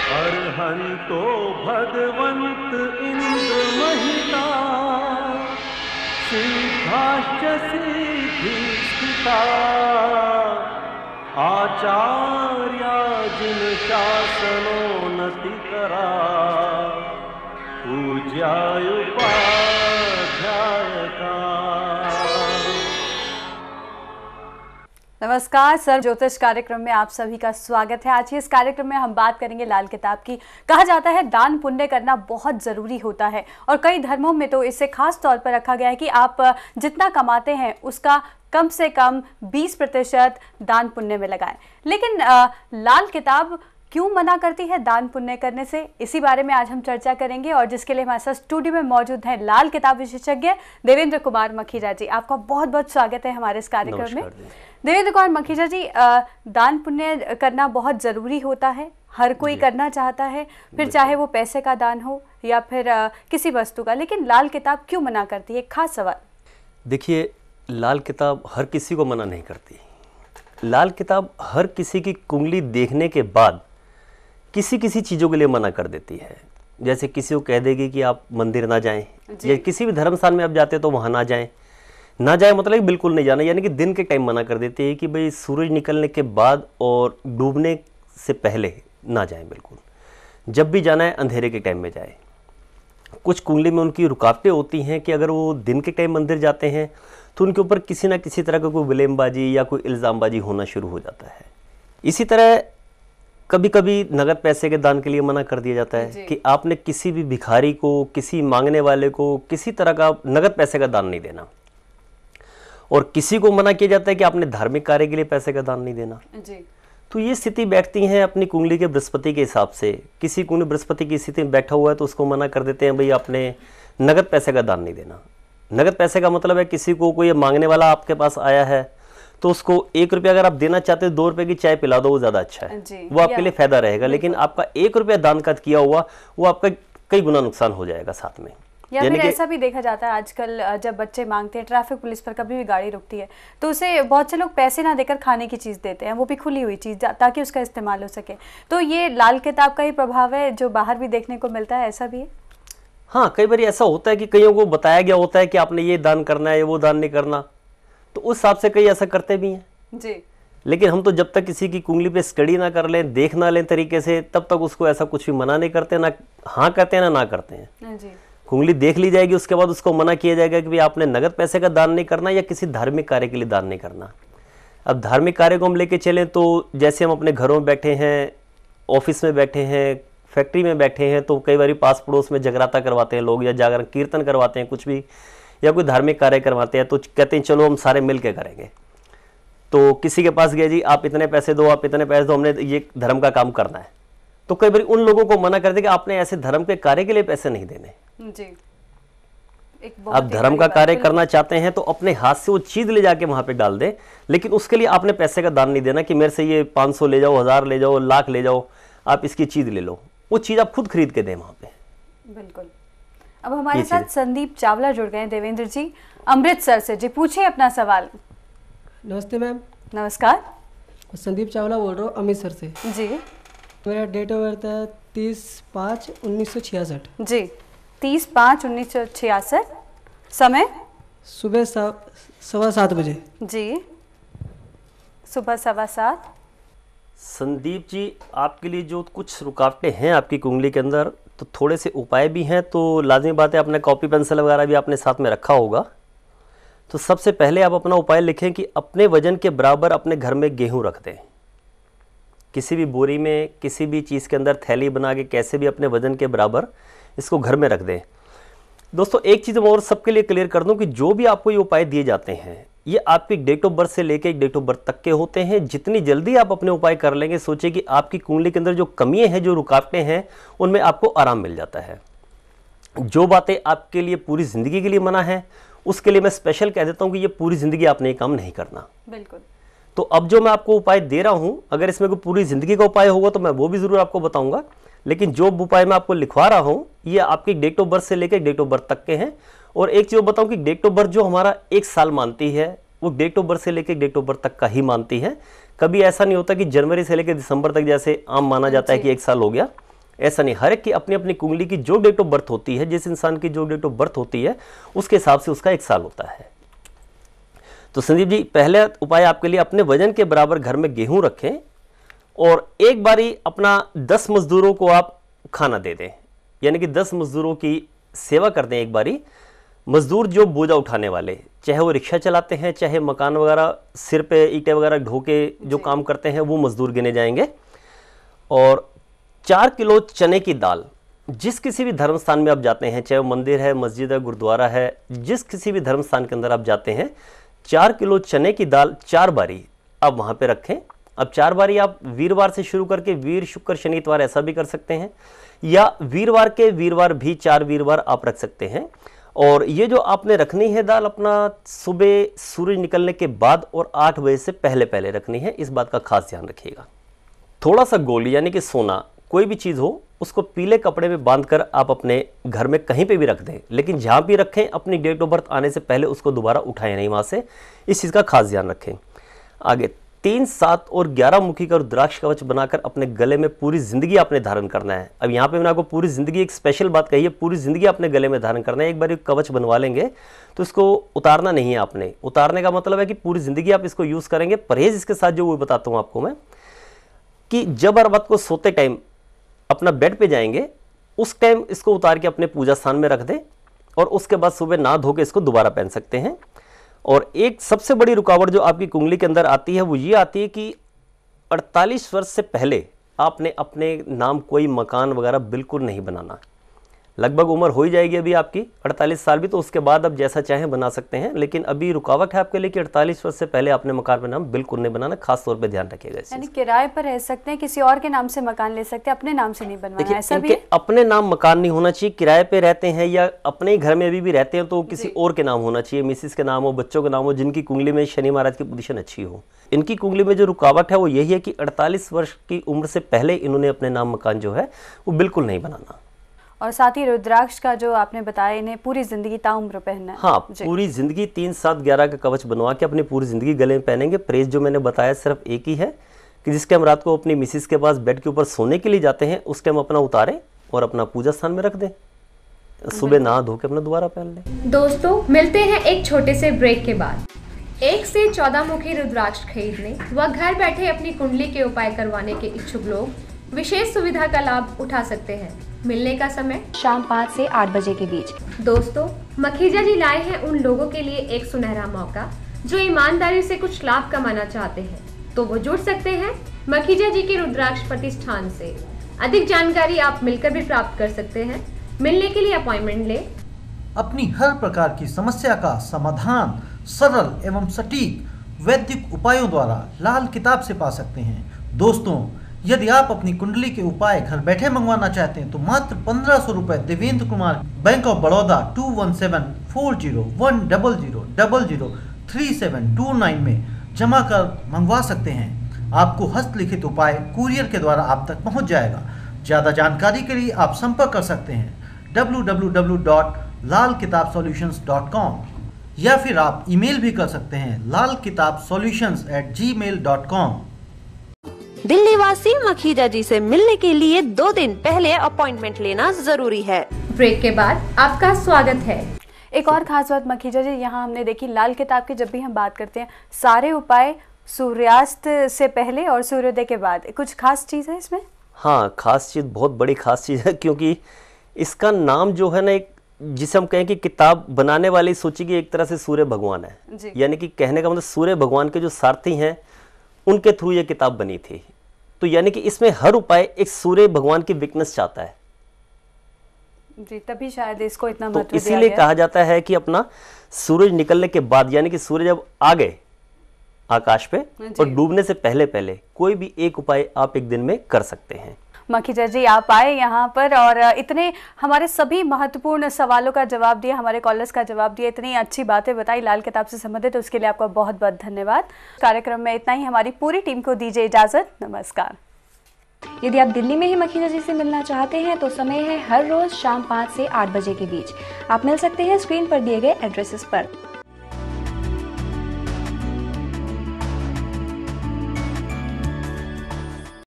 अर्हन्तो भगवन्त इंद्र महिता सिद्धाश्च सिद्धिस्थिता आचार्या जिन शासनोन्नतिकरा पूज्यायुपाध्यायका। नमस्कार सर, ज्योतिष कार्यक्रम में आप सभी का स्वागत है। आज के इस कार्यक्रम में हम बात करेंगे लाल किताब की। कहा जाता है दान पुण्य करना बहुत ज़रूरी होता है और कई धर्मों में तो इसे खास तौर पर रखा गया है कि आप जितना कमाते हैं उसका कम से कम 20% दान पुण्य में लगाएं। लेकिन लाल किताब क्यों मना करती है दान पुण्य करने से, इसी बारे में आज हम चर्चा करेंगे और जिसके लिए हमारे साथ स्टूडियो में मौजूद हैं लाल किताब विशेषज्ञ देवेंद्र कुमार मखीजा जी। आपका बहुत बहुत स्वागत है हमारे इस कार्यक्रम में। देवेंद्र कुमार मखीजा जी, दान पुण्य करना बहुत ज़रूरी होता है, हर कोई करना चाहता है, फिर चाहे वो पैसे का दान हो या फिर किसी वस्तु का, लेकिन लाल किताब क्यों मना करती है? खास सवाल। देखिए, लाल किताब हर किसी को मना नहीं करती। लाल किताब हर किसी की कुंडली देखने के बाद किसी किसी चीज़ों के लिए मना कर देती है। जैसे किसी को कह देगी कि आप मंदिर ना जाएं, या किसी भी धर्म स्थान में आप जाते हैं तो वहाँ ना जाएं। ना जाए मतलब बिल्कुल नहीं जाना, यानी कि दिन के टाइम मना कर देती है कि भाई सूरज निकलने के बाद और डूबने से पहले ना जाएं। बिल्कुल जब भी जाना है अंधेरे के टाइम में जाए। कुछ कुंडली में उनकी रुकावटें होती हैं कि अगर वो दिन के टाइम मंदिर जाते हैं तो उनके ऊपर किसी ना किसी तरह का कोई विलेमबाजी या कोई इल्ज़ामबाजी होना शुरू हो जाता है। इसी तरह कभी कभी नगद पैसे के दान के लिए मना कर दिया जाता है कि आपने किसी भी भिखारी को, किसी मांगने वाले को किसी तरह का नगद पैसे का दान नहीं देना। और किसी को मना किया जाता है कि आपने धार्मिक कार्य के लिए पैसे का दान नहीं देना जी। तो ये स्थिति बैठती है अपनी कुंडली के बृहस्पति के हिसाब से। किसी कुंडली बृहस्पति की स्थिति में बैठा हुआ है तो उसको मना कर देते हैं भाई आपने नगद पैसे का दान नहीं देना। नगद पैसे का मतलब है किसी को कोई मांगने वाला आपके पास आया है तो उसको 1 रुपया अगर आप देना चाहते हो 2 रुपए की चाय पिला दो, वो ज़्यादा अच्छा है, वो आपके लिए फायदा रहेगा। लेकिन आपका 1 रुपया दान का किया हुआ वो आपका कई गुना नुकसान हो जाएगा साथ में। या फिर ऐसा भी देखा जाता है आजकल, जब बच्चे मांगते हैं ट्रैफिक पुलिस पर कभी भी गाड़ी रुकती है तो उसे बहुत से लोग पैसे ना देकर खाने की चीज़ देते हैं, वो भी खुली हुई चीज़, ताकि उसका इस्तेमाल हो सके। तो ये लाल किताब का ही प्रभाव है जो बाहर भी देखने को मिलता है, ऐसा भी है? हाँ, कई बार ऐसा होता है कि कईयों को बताया गया होता है कि आपने ये दान करना है, वो दान नहीं करना, तो उस हिसाब से कई ऐसा करते भी हैं जी। लेकिन हम तो जब तक किसी की कुंडली पे स्टडी ना कर लें, देख ना लें तरीके से, तब तक उसको ऐसा कुछ भी मना नहीं करते, ना हाँ कहते हैं ना करते हैं जी। कुंडली देख ली जाएगी, उसके बाद उसको मना किया जाएगा कि भाई आपने नगद पैसे का दान नहीं करना या किसी धार्मिक कार्य के लिए दान नहीं करना। अब धार्मिक कार्य को हम लेके चलें तो जैसे हम अपने घरों में बैठे हैं, ऑफिस में बैठे हैं, फैक्ट्री में बैठे हैं, तो कई बार पास पड़ोस में जगराता करवाते हैं लोग, या जागरण कीर्तन करवाते हैं, कुछ भी, या कोई धार्मिक कार्य करवाते हैं, तो कहते हैं चलो हम सारे मिल के करेंगे। तो किसी के पास गए जी आप इतने पैसे दो, आप इतने पैसे दो, हमने ये धर्म का काम करना है। तो कई बार उन लोगों को मना कर दे कि आपने ऐसे धर्म के कार्य के लिए पैसे नहीं देने जी। आप धर्म का कार्य करना चाहते हैं तो अपने हाथ से वो चीज ले जाके वहां पे डाल दें, लेकिन उसके लिए आपने पैसे का दान नहीं देना कि मेरे से ये 500 ले जाओ, 1000 ले जाओ, लाख ले जाओ, आप इसकी चीज ले लो। वो चीज आप खुद खरीद के दें वहां पे। बिल्कुल। अब हमारे साथ संदीप चावला जुड़ गए हैं देवेंद्र जी, अमृतसर से। जी पूछिए अपना सवाल। नमस्ते मैम। नमस्कार। संदीप चावला बोल रहा हूँ अमृतसर से जी। मेरा डेट ऑफ बर्थ है 30/5/1966 जी। 30/5/1966। समय सुबह 7:15 बजे जी। सुबह 7:15। संदीप जी, आपके लिए जो कुछ रुकावटें हैं आपकी कुंडली के अंदर, तो थोड़े से उपाय भी हैं, तो लाजमी बात है आपने कॉपी पेंसिल वगैरह भी आपने साथ में रखा होगा। तो सबसे पहले आप अपना उपाय लिखें कि अपने वजन के बराबर अपने घर में गेहूं रख दें। किसी भी बोरी में, किसी भी चीज़ के अंदर थैली बना के कैसे भी अपने वजन के बराबर इसको घर में रख दें। दोस्तों एक चीज़ मैं और सबके लिए क्लियर कर दूं कि जो भी आपको ये उपाय दिए जाते हैं ये आपकी डेट ऑफ बर्थ से लेकर डेट ऑफ बर्थ तक के होते हैं। जितनी जल्दी आप अपने उपाय कर लेंगे, सोचिए कि आपकी कुंडली के अंदर जो कमियां हैं, जो रुकावटें हैं, उनमें आपको आराम मिल जाता है। जो बातें आपके लिए पूरी ज़िंदगी के लिए मना है, उसके लिए मैं स्पेशल कह देता हूँ कि ये पूरी ज़िंदगी आपने ये काम नहीं करना। बिल्कुल। तो अब जो मैं आपको उपाय दे रहा हूँ, अगर इसमें कोई पूरी ज़िंदगी का उपाय होगा तो मैं वो भी ज़रूर आपको बताऊँगा, लेकिन जो उपाय मैं आपको लिखवा रहा हूँ ये आपकी डेट ऑफ बर्थ से लेकर डेट ऑफ बर्थ तक के हैं। और एक चीज़ बताऊँ कि डेट ऑफ बर्थ जो हमारा 1 साल मानती है, वो डेट ऑफ बर्थ से लेकर डेट ऑफ बर्थ तक का ही मानती है। कभी ऐसा नहीं होता कि जनवरी से लेकर दिसंबर तक जैसे आम माना जाता है कि 1 साल हो गया, ऐसा नहीं, हर एक की अपनी अपनी कुंडली की जो डेट ऑफ बर्थ होती है, जिस इंसान की जो डेट ऑफ बर्थ होती है उसके हिसाब से उसका 1 साल होता है। तो संदीप जी, पहले उपाय आपके लिए अपने वजन के बराबर घर में गेहूं रखें और एक बारी अपना 10 मजदूरों को आप खाना दे दें, यानी कि 10 मजदूरों की सेवा कर दें एक बारी। मजदूर जो बोझा उठाने वाले, चाहे वो रिक्शा चलाते हैं, चाहे मकान वगैरह सिर पे ईंटें वगैरह ढो के जो काम करते हैं, वो मजदूर गिने जाएंगे। और 4 किलो चने की दाल, जिस किसी भी धर्म स्थान में आप जाते हैं, चाहे वो मंदिर है, मस्जिद है, गुरुद्वारा है, जिस किसी भी धर्म स्थान के अंदर आप जाते हैं, 4 किलो चने की दाल 4 बारी आप वहाँ पे रखें। अब 4 बारी आप वीरवार से शुरू करके वीर, शुक्र, शनि, इतवार ऐसा भी कर सकते हैं, या वीरवार के वीरवार भी 4 वीरवार आप रख सकते हैं। और ये जो आपने रखनी है दाल, अपना सुबह सूरज निकलने के बाद और 8 बजे से पहले पहले रखनी है, इस बात का खास ध्यान रखिएगा। थोड़ा सा गोल्ड यानी कि सोना, कोई भी चीज़ हो, उसको पीले कपड़े में बांधकर आप अपने घर में कहीं पे भी रख दें, लेकिन जहाँ भी रखें अपनी डेट ऑफ बर्थ आने से पहले उसको दोबारा उठाएं नहीं वहाँ से, इस चीज़ का खास ध्यान रखें। आगे 3, 7 और 11 मुखी का रुद्राक्ष कवच बनाकर अपने गले में पूरी जिंदगी आपने धारण करना है। अब यहाँ पे मैंने आपको पूरी जिंदगी एक स्पेशल बात कही है, पूरी जिंदगी अपने गले में धारण करना है। एक बार ये कवच बनवा लेंगे तो इसको उतारना नहीं है आपने। उतारने का मतलब है कि पूरी जिंदगी आप इसको यूज़ करेंगे। परहेज इसके साथ जो वो बताता हूँ आपको मैं, कि जब हर रात को सोते टाइम अपना बेड पे जाएंगे, उस टाइम इसको उतार के अपने पूजा स्थान में रख दें और उसके बाद सुबह नहा धो के इसको दोबारा पहन सकते हैं। और एक सबसे बड़ी रुकावट जो आपकी कुंडली के अंदर आती है वो ये आती है कि 48 वर्ष से पहले आपने अपने नाम कोई मकान वगैरह बिल्कुल नहीं बनाना। लगभग उम्र हो ही जाएगी अभी आपकी 48 साल भी, तो उसके बाद अब जैसा चाहें बना सकते हैं, लेकिन अभी रुकावट है आपके लिए कि 48 वर्ष से पहले अपने मकान पर नाम बिल्कुल नहीं बनाना। खास तौर पे ध्यान रखिएगा। यानी किराए पर रह सकते हैं, किसी और के नाम से मकान ले सकते हैं, अपने नाम से नहीं बनवाना, ऐसा भी है? अपने नाम मकान नहीं होना चाहिए। किराए पे रहते हैं या अपने ही घर में अभी भी रहते हैं तो किसी और के नाम होना चाहिए, मिसिस के नाम हो, बच्चों के नाम हो, जिनकी कुंडली में शनि महाराज की पोजीशन अच्छी हो। इनकी कुंडली में जो रुकावट है वो यही है कि 48 वर्ष की उम्र से पहले इन्होंने अपने नाम मकान जो है वो बिल्कुल नहीं बनाना। और साथ ही रुद्राक्ष का जो आपने बताया, इन्हें पूरी जिंदगी ताउम्र पहनना है। हाँ, पूरी जिंदगी 3, 7, 11 का कवच बनवा के अपनी पूरी जिंदगी गले में पहनेंगे। परहेज जो मैंने बताया सिर्फ एक ही है कि जिसके हम रात को अपनी मिसिस के पास बेड के ऊपर सोने के लिए जाते हैं, उस टाइम अपना उतारें और अपना पूजा स्थान में रख दें, सुबह नहा धो के अपना दोबारा पहन लें। दोस्तों, मिलते हैं एक छोटे से ब्रेक के बाद। 1 से 14 मुखी रुद्राक्ष खरीदने व घर बैठे अपनी कुंडली के उपाय करवाने के इच्छुक लोग विशेष सुविधा का लाभ उठा सकते हैं। मिलने का समय शाम 5 से 8 बजे के बीच। दोस्तों, मखीजा जी लाए हैं उन लोगों के लिए एक सुनहरा मौका जो ईमानदारी से कुछ लाभ कमाना चाहते हैं, तो वो जुड़ सकते हैं मखीजा जी के रुद्राक्ष प्रतिष्ठान से। अधिक जानकारी आप मिलकर भी प्राप्त कर सकते हैं। मिलने के लिए अपॉइंटमेंट लें। अपनी हर प्रकार की समस्या का समाधान सरल एवं सटीक वैदिक उपायों द्वारा लाल किताब से पा सकते हैं। दोस्तों, यदि आप अपनी कुंडली के उपाय घर बैठे मंगवाना चाहते हैं तो मात्र 1500 रुपए देवेंद्र कुमार, बैंक ऑफ बड़ौदा 217400003729 में जमा कर मंगवा सकते हैं। आपको हस्तलिखित उपाय कुरियर के द्वारा आप तक पहुंच जाएगा। ज़्यादा जानकारी के लिए आप संपर्क कर सकते हैं www.lalkitabsolutions.com या फिर आप ईमेल भी कर सकते हैं lalkitabsolutions@gmail.com। दिल्ली वासी मखीजा जी से मिलने के लिए 2 दिन पहले अपॉइंटमेंट लेना जरूरी है। ब्रेक के बाद आपका स्वागत है। एक और खास बात मखीजा जी, यहाँ हमने देखी लाल किताब की जब भी हम बात करते हैं सारे उपाय सूर्यास्त से पहले और सूर्योदय के बाद, कुछ खास चीज़ है इसमें? हाँ, खास चीज़, बहुत बड़ी खास चीज़ है, क्योंकि इसका नाम जो है ना, एक जिसे हम कहें कि किताब बनाने वाली सोची कि एक तरह से सूर्य भगवान है, यानी कि कहने का मतलब सूर्य भगवान के जो सारथी हैं उनके थ्रू ये किताब बनी थी। तो यानी कि इसमें हर उपाय एक सूर्य भगवान की वीकनेस चाहता है जी, तभी शायद इसको इतना महत्व दिया गया। इसीलिए कहा जाता है कि अपना सूरज निकलने के बाद, यानी कि सूर्य जब आ गए आकाश पे और डूबने से पहले पहले कोई भी एक उपाय आप एक दिन में कर सकते हैं। मखीजा जी, आप आए यहाँ पर और इतने हमारे सभी महत्वपूर्ण सवालों का जवाब दिया, हमारे कॉलर्स का जवाब दिया, इतनी अच्छी बातें बताई लाल किताब से संबंधित, तो उसके लिए आपका बहुत बहुत धन्यवाद। कार्यक्रम में इतना ही, हमारी पूरी टीम को दीजिए इजाज़त। नमस्कार। यदि आप दिल्ली में ही मखीजा जी से मिलना चाहते हैं तो समय है हर रोज शाम 5 से 8 बजे के बीच। आप मिल सकते हैं स्क्रीन पर दिए गए एड्रेसेस पर।